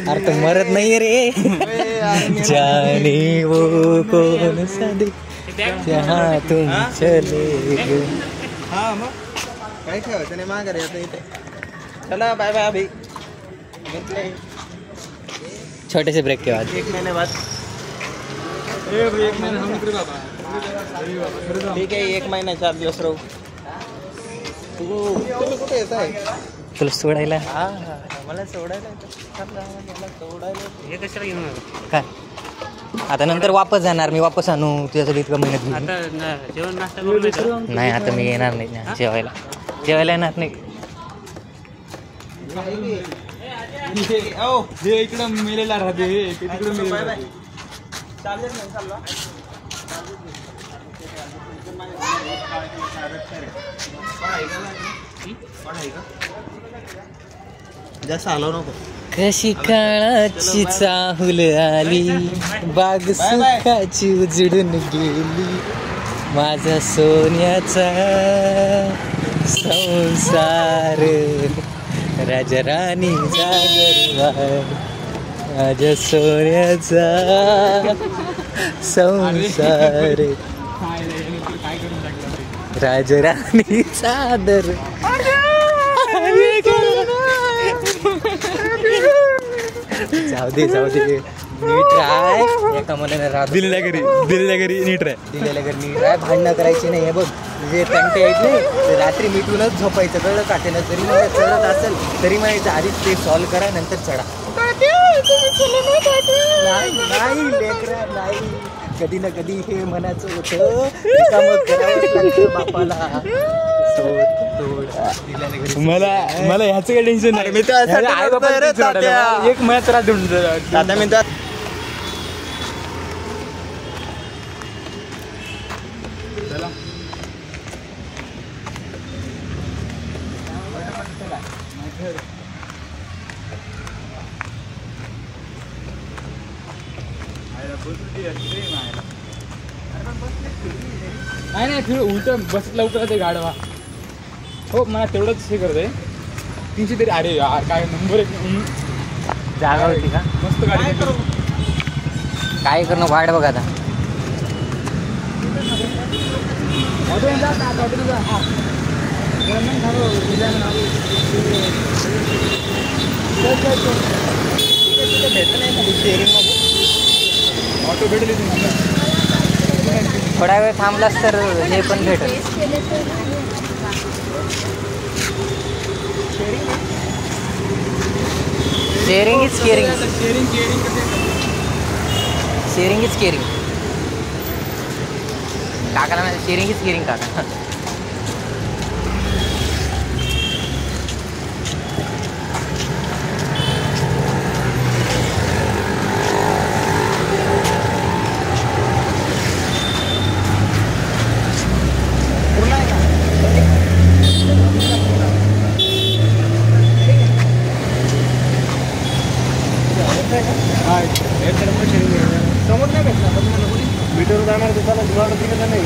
अरे तो मरत नाही रे. जाने वो कौन सा दे जहाँ तुम चले गए. हा मग काय ठेवायचं नाही माघारी आता इथे. चला बाय बाय अभी. छोटे से ब्रेक के बाद 1 महीने बाद. ठीक आहे 1 महिना 4 दिवस राहू. तुम्ही कुठे येत आहे? तुला सोडायला. हा मला सोडायला हे कशाला घेऊन काय आता नंतर वापस जाणार मी. वापस आणू तुझ्यासाठी इतकं मेहनत घेऊन. जेवण नाश्ता नाही आता मी येणार नाही जेवायला. जेवायला येणार नाही. हे इकडं मेलेला राहते. चालेल नाही चालला. जास्त आलो नको. कशी काळाची चाहूल आली बाग सुखाची उजडून गेली माझा सोन्याचा संसार राजा राणी जागरवार माझ्या सोन्याचा संसार राजा राणी चादर. जाऊ दे नीट राय. एका मनाने राहत. दिलेल्या घरी नीट राय. नीट राय. भांडणं करायची नाही. हे बघ जे तंटे आहेत नाही ते रात्री मिटूनच झोपायचं कळलं का. त्यानं जरी मला चढत असेल तरी म्हणायचं आधीच ते सॉल्व करा नंतर चढा. नाही लेकरा नाही. कधी ना कधी हे मनाचं होतं बापाला. मला ह्याचं काही टेन्शन नाही. मी तर एक महिन्यात राहतो आता मी तर. नाही फिर उलट बसत लवकर ते गाडवा. हो मला तेवढंच हे करत आहे 300 तरी. अरे यार काय नंबर 1 जागा होती का मस्त गाडी. काय करणं वाढ बघ आता. ऑटो भेटली थोडा वेळ थांबलास तर हे पण भेटेल. Sharing is caring. Sharing is caring. काकाला म्हणजे शेअरिंग इज केअरिंग काका. समोर नाही भेटला मीटर जाणार त्याला जुगाड तिकडे नाही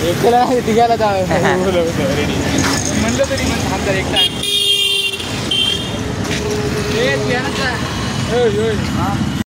एकला तिघाला म्हणलं तरी म्हणतात एक टाइम.